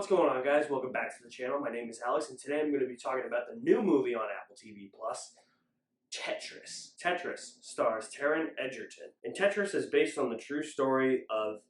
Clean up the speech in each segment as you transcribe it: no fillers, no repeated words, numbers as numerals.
What's going on, guys? Welcome back to the channel. My name is Alex, and today I'm going to be talking about the new movie on Apple TV+, Tetris. Tetris stars Taron Egerton, and Tetris is based on the true story of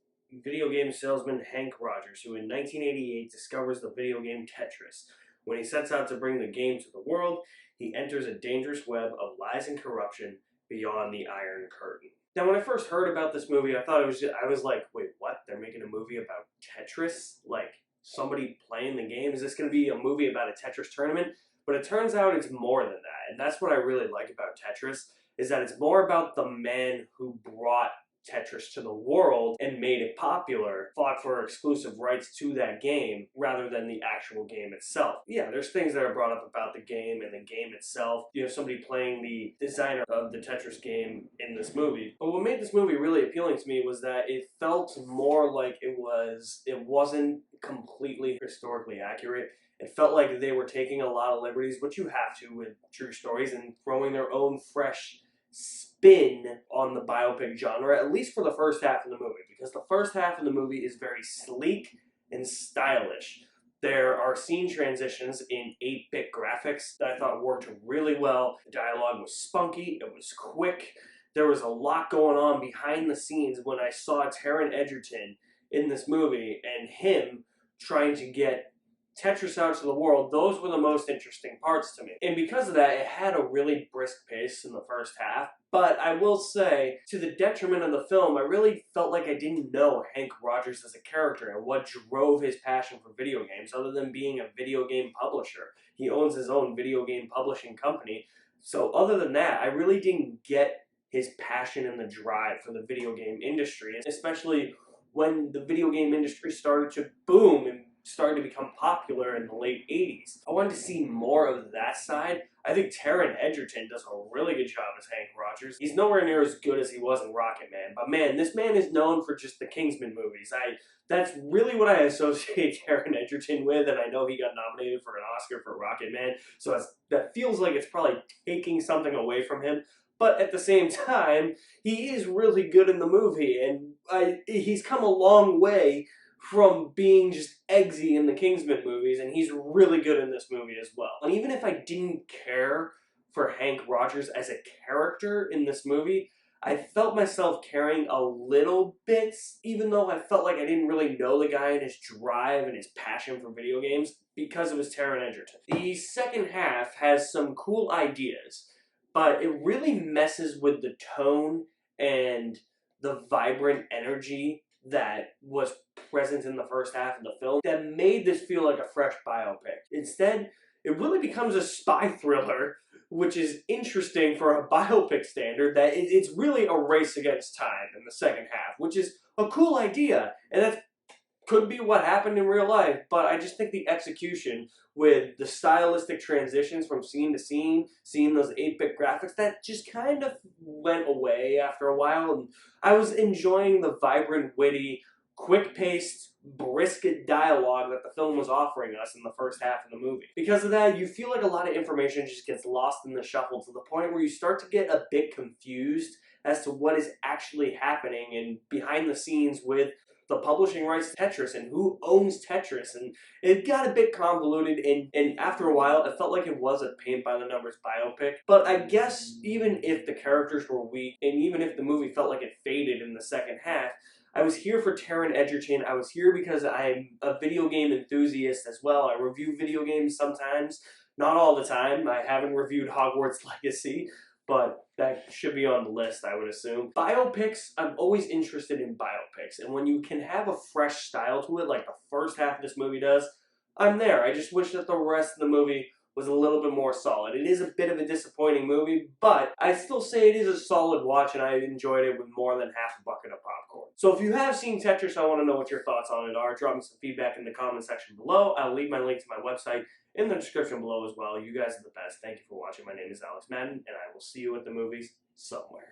video game salesman Hank Rogers, who in 1988 discovers the video game Tetris. When he sets out to bring the game to the world, he enters a dangerous web of lies and corruption beyond the Iron Curtain. Now, when I first heard about this movie, I was like, wait, what? They're making a movie about Tetris? Like, somebody playing the game? Is this going to be a movie about a Tetris tournament? But it turns out it's more than that. And that's what I really like about Tetris, is that it's more about the man who brought Tetris to the world and made it popular, fought for exclusive rights to that game rather than the actual game itself. Yeah, there's things that are brought up about the game and the game itself. You have somebody playing the designer of the Tetris game in this movie. But what made this movie really appealing to me was that it felt more like it wasn't completely historically accurate. It felt like they were taking a lot of liberties, which you have to with true stories, and throwing their own fresh spin on the biopic genre, at least for the first half of the movie, because the first half of the movie is very sleek and stylish. There are scene transitions in 8-bit graphics that I thought worked really well. The dialogue was spunky, it was quick, there was a lot going on behind the scenes when I saw Taron Egerton in this movie and him trying to get Tetris out to the world. Those were the most interesting parts to me. And because of that, it had a really brisk pace in the first half. But I will say, to the detriment of the film, I really felt like I didn't know Hank Rogers as a character and what drove his passion for video games, other than being a video game publisher. He owns his own video game publishing company. So other than that, I really didn't get his passion and the drive for the video game industry, especially when the video game industry started to boom and started to become popular in the late 80s. I wanted to see more of that side. I think Taron Egerton does a really good job as Hank Rogers. He's nowhere near as good as he was in Rocket Man, but man, this man is known for just the Kingsman movies. That's really what I associate Taron Egerton with, and I know he got nominated for an Oscar for Rocket Man, so that feels like it's probably taking something away from him. But at the same time, he is really good in the movie, and he's come a long way from being just eggsy in the Kingsman movies, and he's really good in this movie as well. And even if I didn't care for Hank Rogers as a character in this movie, I felt myself caring a little bit, even though I felt like I didn't really know the guy and his drive and his passion for video games, because it was Taron Egerton. The second half has some cool ideas, but it really messes with the tone and the vibrant energy that was present in the first half of the film that made this feel like a fresh biopic. Instead, it really becomes a spy thriller, which is interesting for a biopic standard, that it's really a race against time in the second half, which is a cool idea, and that could be what happened in real life, but I just think the execution with the stylistic transitions from scene to scene, seeing those 8-bit graphics, that just kind of went away after a while, and I was enjoying the vibrant, witty, quick-paced, brisk dialogue that the film was offering us in the first half of the movie. Because of that, you feel like a lot of information just gets lost in the shuffle to the point where you start to get a bit confused as to what is actually happening and behind the scenes with the publishing rights to Tetris and who owns Tetris, and it got a bit convoluted, and after a while it felt like it was a paint-by-the-numbers biopic. But I guess even if the characters were weak, and even if the movie felt like it faded in the second half, I was here for Taron Egerton. I was here because I'm a video game enthusiast as well. I review video games sometimes, not all the time. I haven't reviewed Hogwarts Legacy, but that should be on the list, I would assume. Biopics, I'm always interested in biopics, and when you can have a fresh style to it, like the first half of this movie does, I'm there. I just wish that the rest of the movie was a little bit more solid. It is a bit of a disappointing movie, but I still say it is a solid watch, and I enjoyed it with more than half a bucket of popcorn. So if you have seen Tetris, I want to know what your thoughts on it are. Drop me some feedback in the comment section below. I'll leave my link to my website in the description below as well. You guys are the best. Thank you for watching. My name is Alex Madden, and I will see you at the movies somewhere.